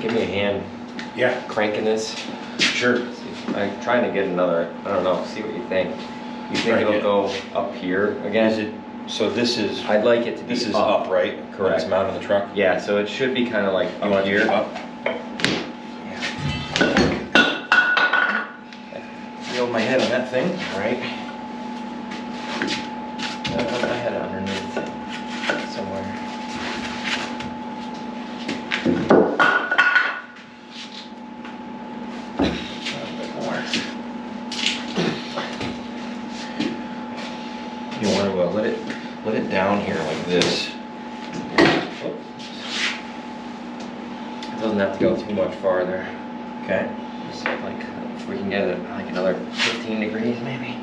give me a hand Yeah. cranking this? Sure. I'm trying to get another, I don't know, see what you think. You think Right, it'll yeah. go up here again? Is it, so this is, I'd like it to be this is up, right? When Correct. it's mounted on the truck? Yeah, so it should be kind of like You want up it to be here. up? Feel my head on that thing. All right. I had it underneath somewhere. A bit more. You want to let it down here like this. It doesn't have to go too much farther. Okay. Just like if we can get it like another 15 degrees maybe.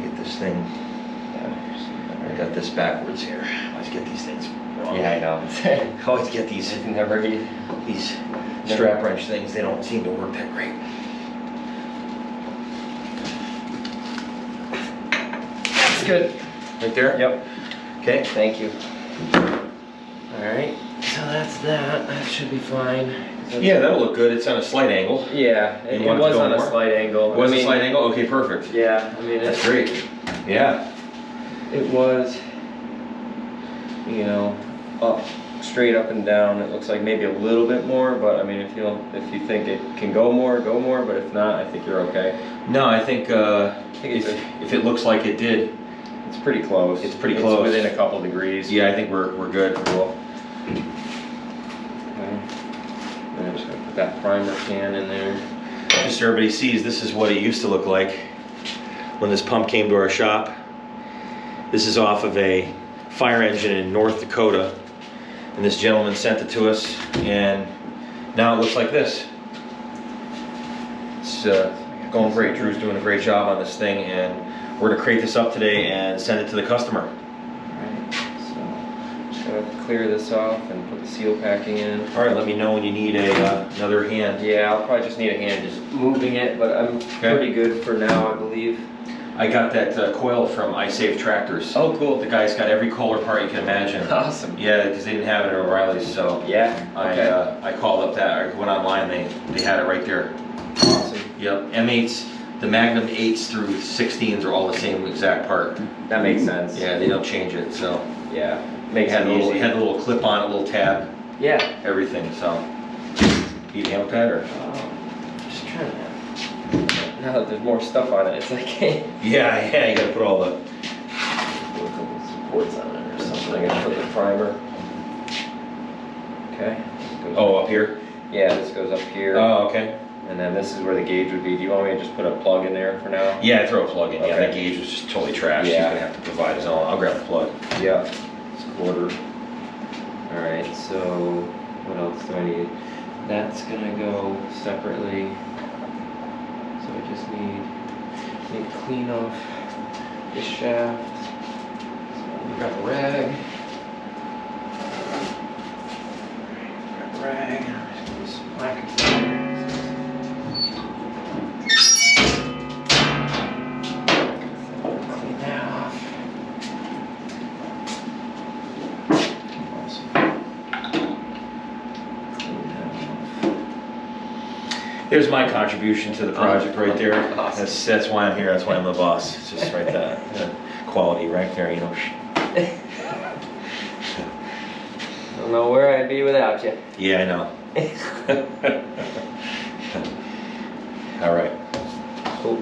Get this thing. I got this backwards here. I always get these things wrong. Yeah, I know. I always get these these strap wrench things. They don't seem to work that great. That's good. Right there? Yep. Okay. Thank you. All right. So that's that. That should be fine. Yeah, that'll look good. It's on a slight angle. Yeah, it want it to was go on a more? slight angle. Was it a slight angle? Okay, perfect. Yeah, I mean That's great. Yeah. It was, you know, up, straight up and down. It looks like maybe a little bit more, but I mean, if you think it can go more, go more. But if not, I think you're okay. No, I think it's if it looks like it did, It's pretty close. It's pretty close. Within a couple degrees. yeah, I think we're good. Cool. Okay. And I'm just gonna put that primer can in there. Just so everybody sees, this is what it used to look like when this pump came to our shop. This is off of a fire engine in North Dakota, and this gentleman sent it to us, and now it looks like this. It's going great. Drew's doing a great job on this thing, and we're to crate this up today and send it to the customer. Alright, so just gotta clear this off and put the seal packing in. All right, let me know when you need another hand. Yeah, I'll probably just need a hand just moving it, but I'm pretty good for now, I believe. I got that coil from iSave Tractors. Oh, cool. The guy's got every Kohler part you can imagine. Awesome. Yeah, because they didn't have it at O'Reilly's, so Yeah, okay. I called up that. I went online. They had it right there. Awesome. Yep. M8s, the Magnum 8s through 16s are all the same exact part. That makes sense. Yeah, they don't change it. So Yeah. it Makes had it a little, easy. it had a little clip on it, a little tab, Yeah. everything. So you need help with that or? Just trying to. Now that there's more stuff on it, it's like Yeah, you gotta put all the. put a couple supports on it or something. I gotta put the primer. Okay. Oh, up here. Yeah, this goes up here. Oh, okay. And then this is where the gauge would be. Do you want me to just put a plug in there for now? Yeah, throw a plug in. Yeah, Okay. that gauge was just totally trashed. He's Yeah. gonna have to provide his own. I'll grab the plug. Yeah. It's quarter. Alright, so what else do I need? That's gonna go separately. So I just need to clean off this shaft. So we got a rag. Grab a rag. I'm just gonna use some black. Clean that off. Awesome. Clean that off. There's my contribution to the project right there. Awesome. That's why I'm here. That's why I'm the boss. It's just right that quality right there, you know. Don't know where I'd be without you. Yeah, I know. All right. Cool.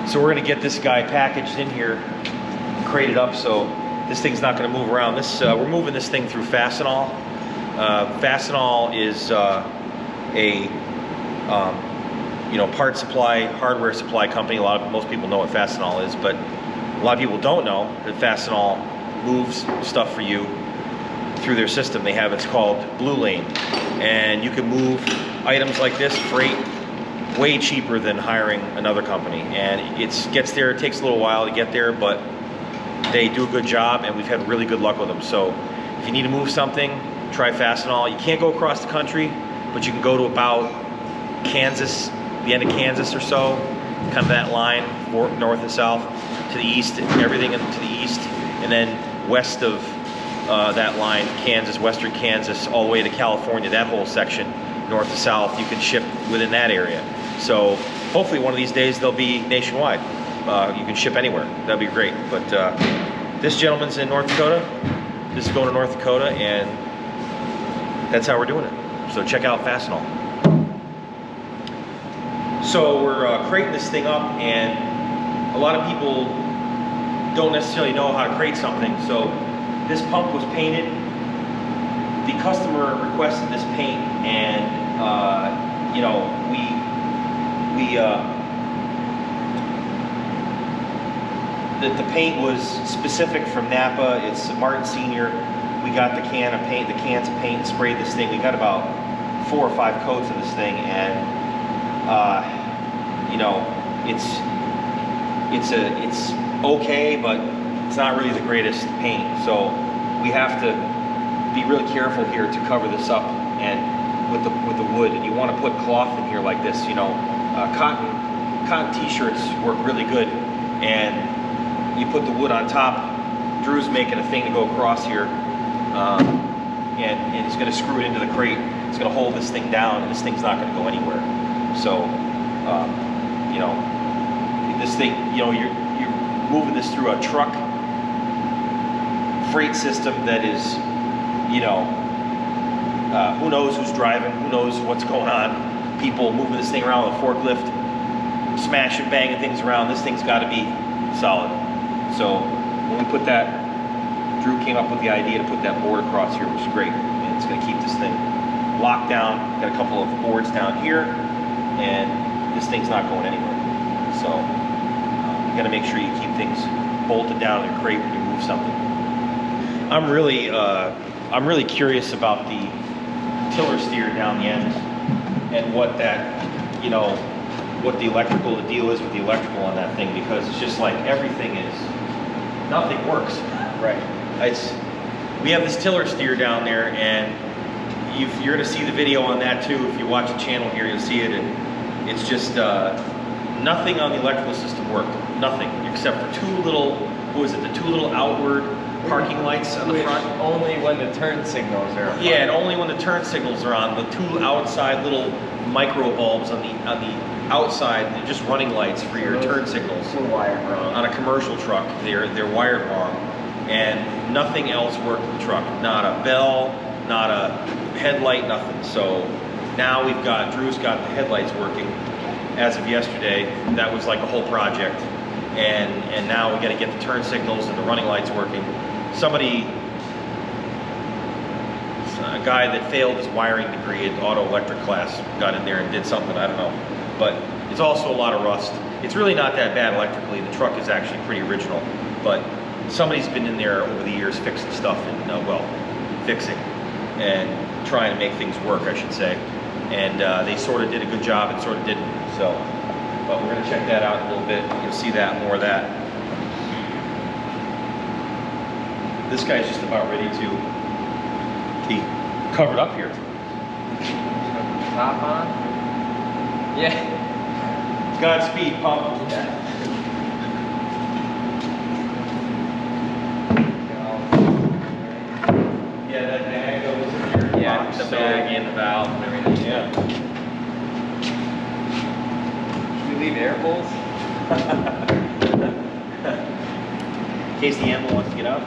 So we're gonna get this guy packaged in here, crated up, so this thing's not gonna move around. We're moving this thing through Fastenal. Fastenal is part supply, hardware supply company. Most people know what Fastenal is, but a lot of people don't know that Fastenal moves stuff for you through their system. They have, it's called Blue Lane, and you can move items like this, freight, way cheaper than hiring another company. And it gets there, it takes a little while to get there, but they do a good job, and we've had really good luck with them. So if you need to move something, try Fastenal. You can't go across the country, but you can go to about Kansas, the end of Kansas or so, kind of that line, north and south, to the east, everything to the east, and then west of that line, Kansas, western Kansas, all the way to California, that whole section, north to south, you can ship within that area. So hopefully one of these days they'll be nationwide. You can ship anywhere. That'd be great. But this gentleman's in North Dakota. This is going to North Dakota, and that's how we're doing it. So check out Fastenal. So we're crating this thing up, and a lot of people don't necessarily know how to crate something. So this pump was painted. The customer requested this paint, and the paint was specific from Napa. It's Martin Senior. We got the cans of paint, and sprayed this thing. We got about 4 or 5 coats of this thing, and it's okay, but it's not really the greatest paint. So we have to be really careful here to cover this up, and with the wood. And you want to put cloth in here like this. Cotton t-shirts work really good, and you put the wood on top. Drew's making a thing to go across here, and he's going to screw it into the crate. It's going to hold this thing down, and this thing's not going to go anywhere. So this thing, you're moving this through a truck freight system that is, who knows who's driving, who knows what's going on. People moving this thing around with a forklift, smashing, banging things around. This thing's got to be solid. So when we put that, Drew came up with the idea to put that board across here, which is great. And it's going to keep this thing locked down. Got a couple of boards down here, and this thing's not going anywhere. So you got to make sure you keep things bolted down in your crate when you move something. I'm really curious about the tiller steer down the end, and what that, what the deal is with the electrical on that thing, because it's just like everything is, nothing works. Right. We have this tiller steer down there, and you're going to see the video on that too. If you watch the channel here, you'll see it, and it's just nothing on the electrical system worked. Nothing, except for the two little outward parking lights on the front. Only when the turn signals are on. Yeah, and only when the turn signals are on. The 2 outside little micro bulbs on the outside, they're just running lights for your turn signals. They're wired wrong. On a commercial truck, they're wired wrong, and nothing else worked in the truck. Not a bell, not a headlight, nothing. So now Drew's got the headlights working as of yesterday. That was like a whole project. And now we got to get the turn signals and the running lights working. A guy that failed his wiring degree at auto electric class got in there and did something, I don't know. But it's also a lot of rust. It's really not that bad electrically. The truck is actually pretty original, but somebody's been in there over the years fixing stuff, and fixing and trying to make things work, I should say. And they sort of did a good job and sort of didn't. So, but we're gonna check that out in a little bit. You'll see that, more of that. This guy's just about ready to be covered up here. Top on? Yeah. Godspeed, pump. Yeah, that bag goes in your box, the so- bag and the valve and everything. Yeah. Should we leave air holes? In case the animal wants to get out.